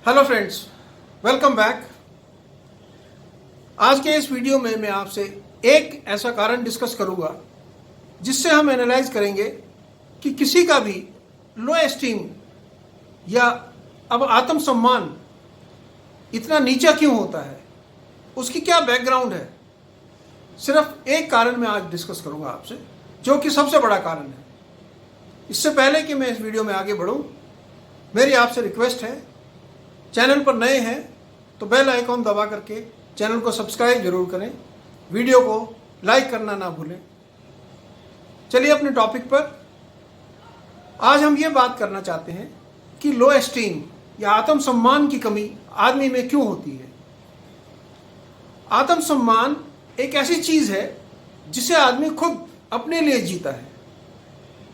Hello friends, welcome back. आज के इस वीडियो में मैं आपसे एक ऐसा कारण डिस्कस करूंगा जिससे हम एनालाइज करेंगे कि किसी का भी लो एस्टीम या अब आत्मसम्मान इतना नीचा क्यों होता है, उसकी क्या बैकग्राउंड है। सिर्फ एक कारण मैं आज डिस्कस करूंगा आपसे, जो कि सबसे बड़ा कारण है। इससे पहले कि मैं इस वीडियो में आगे बढ़ूं, मेरी आपसे रिक्वेस्ट है, चैनल पर नए हैं तो बेल आइकॉन दबा करके चैनल को सब्सक्राइब जरूर करें, वीडियो को लाइक करना ना भूलें। चलिए अपने टॉपिक पर। आज हम ये बात करना चाहते हैं कि लो एस्टीम या आत्मसम्मान की कमी आदमी में क्यों होती है। आत्मसम्मान एक ऐसी चीज है जिसे आदमी खुद अपने लिए जीता है।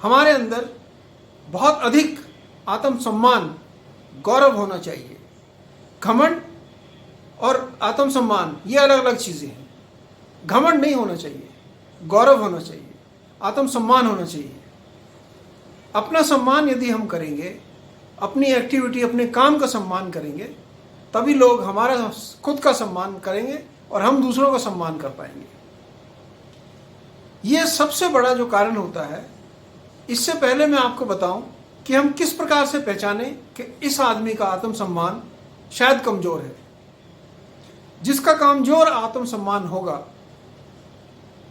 हमारे अंदर बहुत अधिक आत्मसम्मान, गौरव होना चाहिए। घमंड और आत्मसम्मान ये अलग अलग चीजें हैं। घमंड नहीं होना चाहिए, गौरव होना चाहिए, आत्मसम्मान होना चाहिए। अपना सम्मान यदि हम करेंगे, अपनी एक्टिविटी, अपने काम का सम्मान करेंगे, तभी लोग हमारा खुद का सम्मान करेंगे और हम दूसरों का सम्मान कर पाएंगे। ये सबसे बड़ा जो कारण होता है। इससे पहले मैं आपको बताऊं कि हम किस प्रकार से पहचाने कि इस आदमी का आत्मसम्मान शायद कमजोर है। जिसका कमजोर आत्मसम्मान होगा,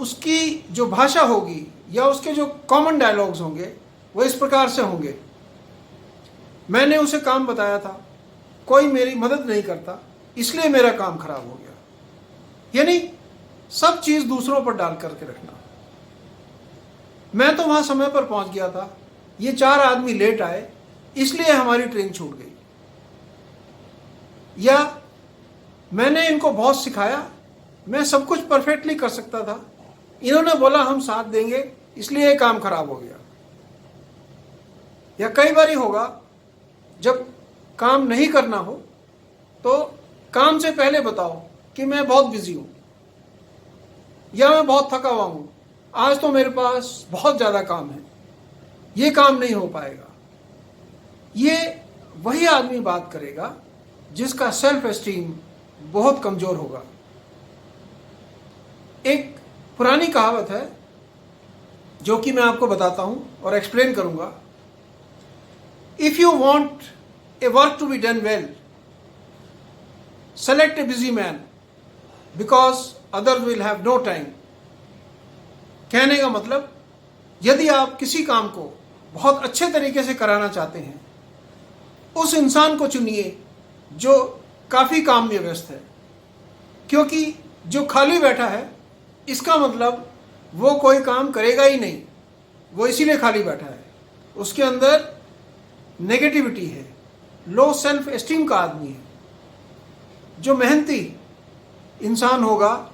उसकी जो भाषा होगी या उसके जो कॉमन डायलॉग्स होंगे वो इस प्रकार से होंगे। मैंने उसे काम बताया था, कोई मेरी मदद नहीं करता, इसलिए मेरा काम खराब हो गया। यानी सब चीज दूसरों पर डाल करके रखना। मैं तो वहां समय पर पहुंच गया था, ये 4 आदमी लेट आए, इसलिए हमारी ट्रेन छूट गई। या मैंने इनको बहुत सिखाया, मैं सब कुछ परफेक्टली कर सकता था, इन्होंने बोला हम साथ देंगे, इसलिए ये काम खराब हो गया। या कई बार होगा जब काम नहीं करना हो तो काम से पहले बताओ कि मैं बहुत बिजी हूं या मैं बहुत थका हुआ हूं, आज तो मेरे पास बहुत ज्यादा काम है, ये काम नहीं हो पाएगा। ये वही आदमी बात करेगा जिसका सेल्फ एस्टीम बहुत कमजोर होगा। एक पुरानी कहावत है जो कि मैं आपको बताता हूं और एक्सप्लेन करूंगा। If you want a work to be done well, select a busy man because others will have no time. कहने का मतलब, यदि आप किसी काम को बहुत अच्छे तरीके से कराना चाहते हैं, उस इंसान को चुनिए जो काफी काम में व्यस्त है। क्योंकि जो खाली बैठा है, इसका मतलब वो कोई काम करेगा ही नहीं, वो इसीलिए खाली बैठा है। उसके अंदर नेगेटिविटी है, लो सेल्फ एस्टीम का आदमी है। जो मेहनती इंसान होगा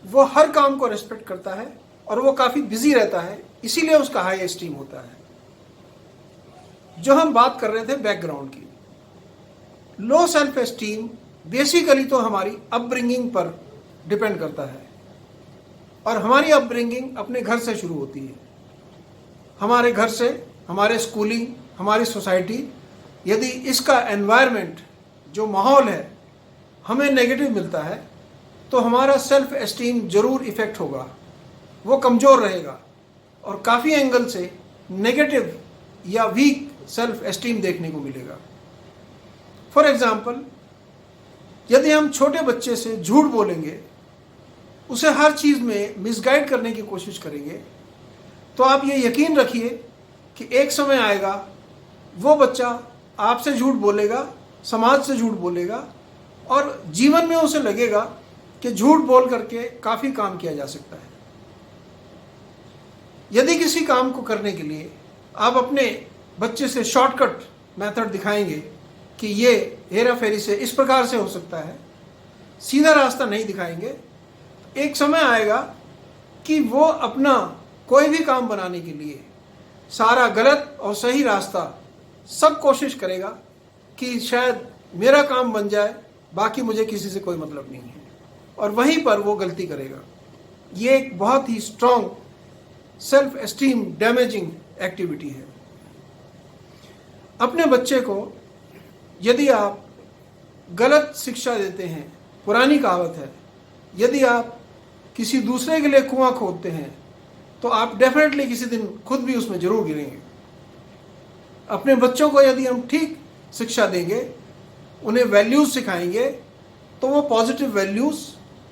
वो हर काम को रिस्पेक्ट करता है और वो काफी बिजी रहता है, इसीलिए उसका हाई एस्टीम होता है। जो हम बात कर रहे थे बैकग्राउंड की, लो सेल्फ एस्टीम बेसिकली तो हमारी अपब्रिंगिंग पर डिपेंड करता है। और हमारी अपब्रिंगिंग अपने घर से शुरू होती है। हमारे घर से, हमारे स्कूलिंग, हमारी सोसाइटी, यदि इसका एनवायरनमेंट, जो माहौल है, हमें नेगेटिव मिलता है तो हमारा सेल्फ एस्टीम जरूर इफेक्ट होगा, वो कमज़ोर रहेगा और काफ़ी एंगल से नेगेटिव या वीक सेल्फ एस्टीम देखने को मिलेगा। फॉर एग्जाम्पल, यदि हम छोटे बच्चे से झूठ बोलेंगे, उसे हर चीज़ में मिसगाइड करने की कोशिश करेंगे, तो आप ये यकीन रखिए कि एक समय आएगा वो बच्चा आपसे झूठ बोलेगा, समाज से झूठ बोलेगा और जीवन में उसे लगेगा कि झूठ बोल करके काफ़ी काम किया जा सकता है। यदि किसी काम को करने के लिए आप अपने बच्चे से शॉर्टकट मेथड दिखाएंगे कि ये हेरा फेरी से इस प्रकार से हो सकता है, सीधा रास्ता नहीं दिखाएंगे, एक समय आएगा कि वो अपना कोई भी काम बनाने के लिए सारा गलत और सही रास्ता सब कोशिश करेगा कि शायद मेरा काम बन जाए, बाकी मुझे किसी से कोई मतलब नहीं है, और वहीं पर वो गलती करेगा। ये एक बहुत ही strong self esteem damaging activity है। अपने बच्चे को यदि आप गलत शिक्षा देते हैं। पुरानी कहावत है, यदि आप किसी दूसरे के लिए कुआं खोदते हैं तो आप डेफिनेटली किसी दिन खुद भी उसमें जरूर गिरेंगे। अपने बच्चों को यदि हम ठीक शिक्षा देंगे, उन्हें वैल्यूज़ सिखाएंगे, तो वो पॉजिटिव वैल्यूज़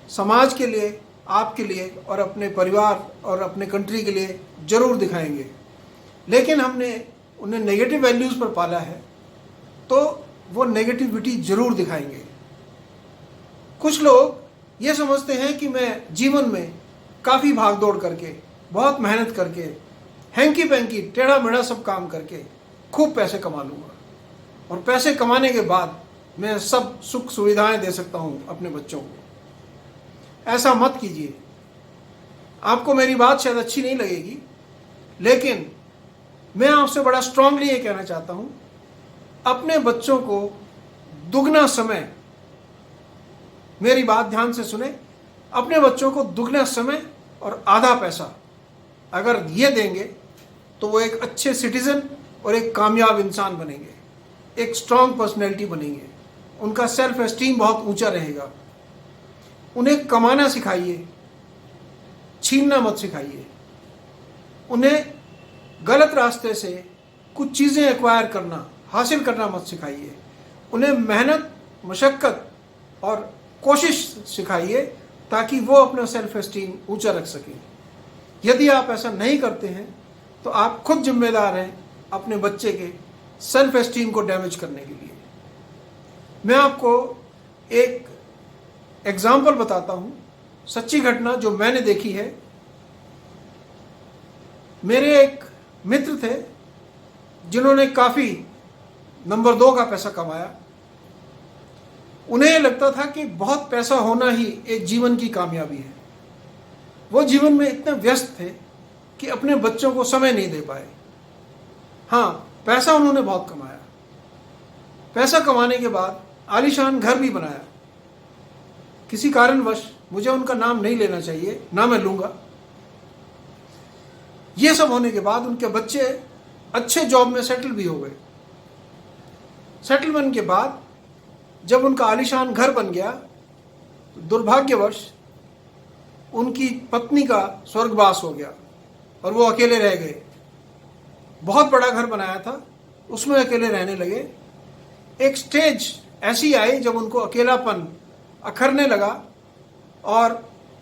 समाज के लिए, आपके लिए और अपने परिवार और अपने कंट्री के लिए ज़रूर दिखाएंगे। लेकिन हमने उन्हें नेगेटिव वैल्यूज़ पर पाला है तो वो नेगेटिविटी ज़रूर दिखाएंगे। कुछ लोग ये समझते हैं कि मैं जीवन में काफ़ी भाग दौड़ करके, बहुत मेहनत करके, हैंकी पैंकी टेढ़ा मेढ़ा सब काम करके खूब पैसे कमा लूँगा और पैसे कमाने के बाद मैं सब सुख सुविधाएं दे सकता हूँ अपने बच्चों को। ऐसा मत कीजिए। आपको मेरी बात शायद अच्छी नहीं लगेगी, लेकिन मैं आपसे बड़ा स्ट्रांगली ये कहना चाहता हूँ, अपने बच्चों को दुगना समय, मेरी बात ध्यान से सुने, अपने बच्चों को दुगना समय और आधा पैसा अगर ये देंगे तो वो एक अच्छे सिटीज़न और एक कामयाब इंसान बनेंगे, एक स्ट्रांग पर्सनैलिटी बनेंगे, उनका सेल्फ एस्टीम बहुत ऊंचा रहेगा। उन्हें कमाना सिखाइए, छीनना मत सिखाइए। उन्हें गलत रास्ते से कुछ चीज़ें एक्वायर करना, हासिल करना मत सिखाइए। उन्हें मेहनत, मशक्क़त और कोशिश सिखाइए ताकि वो अपना सेल्फ एस्टीम ऊंचा रख सकें। यदि आप ऐसा नहीं करते हैं तो आप खुद जिम्मेदार हैं अपने बच्चे के सेल्फ एस्टीम को डैमेज करने के लिए। मैं आपको एक एग्जाम्पल बताता हूँ, सच्ची घटना जो मैंने देखी है। मेरे एक मित्र थे जिन्होंने काफ़ी नंबर 2 का पैसा कमाया। उन्हें लगता था कि बहुत पैसा होना ही एक जीवन की कामयाबी है। वो जीवन में इतने व्यस्त थे कि अपने बच्चों को समय नहीं दे पाए। हाँ, पैसा उन्होंने बहुत कमाया। पैसा कमाने के बाद आलीशान घर भी बनाया। किसी कारणवश, मुझे उनका नाम नहीं लेना चाहिए, ना मैं लूँगा, ये सब होने के बाद उनके बच्चे अच्छे जॉब में सेटल भी हो गए। सेटलमेंट के बाद जब उनका आलीशान घर बन गया तो दुर्भाग्यवश उनकी पत्नी का स्वर्गवास हो गया और वो अकेले रह गए। बहुत बड़ा घर बनाया था, उसमें अकेले रहने लगे। एक स्टेज ऐसी आई जब उनको अकेलापन अखरने लगा और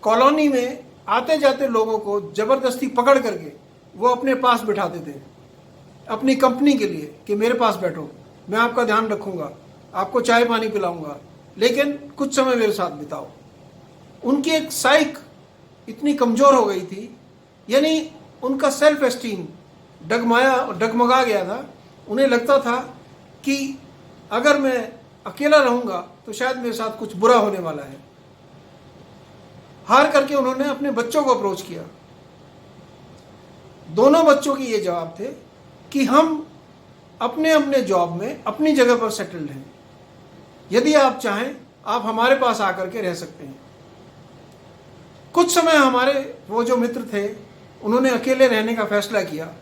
कॉलोनी में आते जाते लोगों को ज़बरदस्ती पकड़ करके वो अपने पास बिठाते थे, अपनी कंपनी के लिए कि मेरे पास बैठो, मैं आपका ध्यान रखूँगा, आपको चाय पानी पिलाऊंगा, लेकिन कुछ समय मेरे साथ बिताओ। उनकी एक साइक इतनी कमज़ोर हो गई थी, यानी उनका सेल्फ एस्टीम डगमगा गया था। उन्हें लगता था कि अगर मैं अकेला रहूँगा तो शायद मेरे साथ कुछ बुरा होने वाला है। हार करके उन्होंने अपने बच्चों को अप्रोच किया। दोनों बच्चों के ये जवाब थे कि हम अपने अपने जॉब में अपनी जगह पर सेटल्ड हैं, यदि आप चाहें आप हमारे पास आकर के रह सकते हैं। कुछ समय हमारे वो जो मित्र थे उन्होंने अकेले रहने का फैसला किया,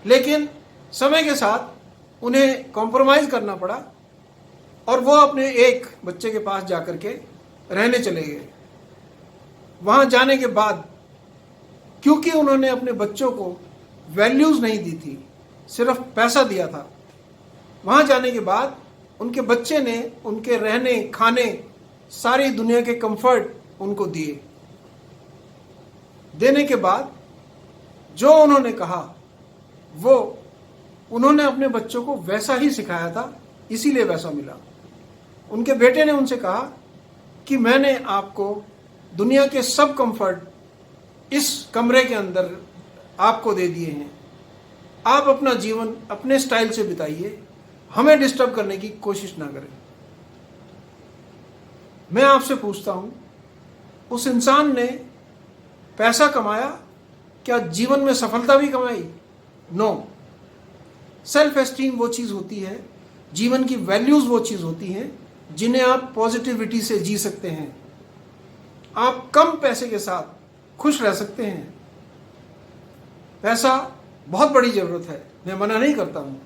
लेकिन समय के साथ उन्हें कॉम्प्रोमाइज़ करना पड़ा और वो अपने एक बच्चे के पास जाकर के रहने चले गए। वहाँ जाने के बाद क्योंकि उन्होंने अपने बच्चों को वैल्यूज़ नहीं दी थी, सिर्फ पैसा दिया था, वहाँ जाने के बाद उनके बच्चे ने उनके रहने खाने सारी दुनिया के कंफर्ट उनको दिए। देने के बाद जो उन्होंने कहा वो उन्होंने अपने बच्चों को वैसा ही सिखाया था, इसीलिए वैसा मिला। उनके बेटे ने उनसे कहा कि मैंने आपको दुनिया के सब कंफर्ट इस कमरे के अंदर आपको दे दिए हैं, आप अपना जीवन अपने स्टाइल से बिताइए, हमें डिस्टर्ब करने की कोशिश ना करें। मैं आपसे पूछता हूं, उस इंसान ने पैसा कमाया, क्या जीवन में सफलता भी कमाई? नो। सेल्फ एस्टीम वो चीज़ होती है, जीवन की वैल्यूज़ वो चीज़ होती हैं जिन्हें आप पॉजिटिविटी से जी सकते हैं। आप कम पैसे के साथ खुश रह सकते हैं। पैसा बहुत बड़ी ज़रूरत है, मैं मना नहीं करता हूँ,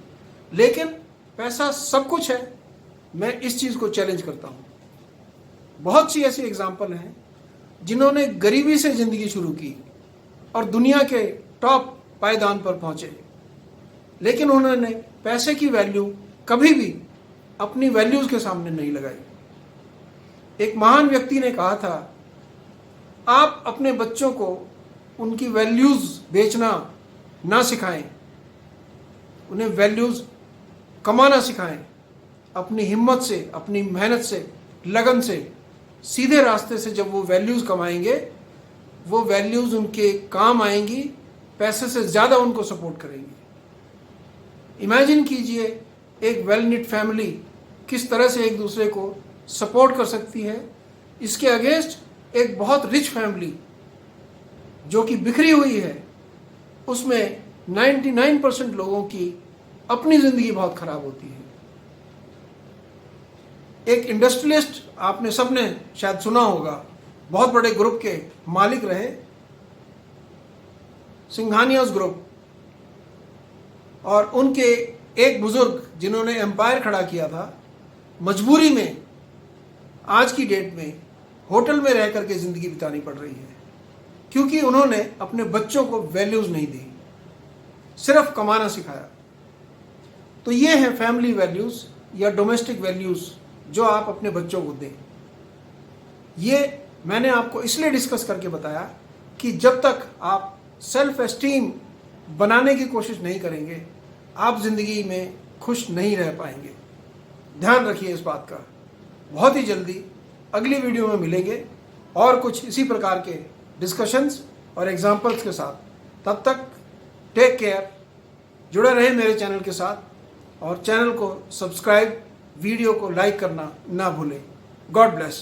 लेकिन पैसा सब कुछ है मैं इस चीज़ को चैलेंज करता हूँ। बहुत सी ऐसी एग्जाम्पल हैं जिन्होंने गरीबी से ज़िंदगी शुरू की और दुनिया के टॉप पायदान पर पहुँचे, लेकिन उन्होंने पैसे की वैल्यू कभी भी अपनी वैल्यूज़ के सामने नहीं लगाई। एक महान व्यक्ति ने कहा था, आप अपने बच्चों को उनकी वैल्यूज़ बेचना ना सिखाएं, उन्हें वैल्यूज़ कमाना सिखाएं। अपनी हिम्मत से, अपनी मेहनत से, लगन से, सीधे रास्ते से जब वो वैल्यूज़ कमाएंगे, वो वैल्यूज़ उनके काम आएंगी, पैसे से ज़्यादा उनको सपोर्ट करेंगी। इमेजिन कीजिए एक वेल निट फैमिली किस तरह से एक दूसरे को सपोर्ट कर सकती है। इसके अगेंस्ट एक बहुत रिच फैमिली जो कि बिखरी हुई है, उसमें 99% लोगों की अपनी ज़िंदगी बहुत ख़राब होती है। एक इंडस्ट्रियलिस्ट आपने सबने शायद सुना होगा, बहुत बड़े ग्रुप के मालिक रहे, सिंघानियाज ग्रुप, और उनके एक बुजुर्ग जिन्होंने एम्पायर खड़ा किया था, मजबूरी में आज की डेट में होटल में रह करके ज़िंदगी बितानी पड़ रही है, क्योंकि उन्होंने अपने बच्चों को वैल्यूज़ नहीं दी, सिर्फ कमाना सिखाया। तो ये है फैमिली वैल्यूज़ या डोमेस्टिक वैल्यूज़ जो आप अपने बच्चों को दें। ये मैंने आपको इसलिए डिस्कस करके बताया कि जब तक आप सेल्फ एस्टीम बनाने की कोशिश नहीं करेंगे, आप ज़िंदगी में खुश नहीं रह पाएंगे। ध्यान रखिए इस बात का। बहुत ही जल्दी अगली वीडियो में मिलेंगे और कुछ इसी प्रकार के डिस्कशंस और एग्जाम्पल्स के साथ। तब तक टेक केयर, जुड़े रहें मेरे चैनल के साथ और चैनल को सब्सक्राइब, वीडियो को लाइक करना ना भूलें। God bless.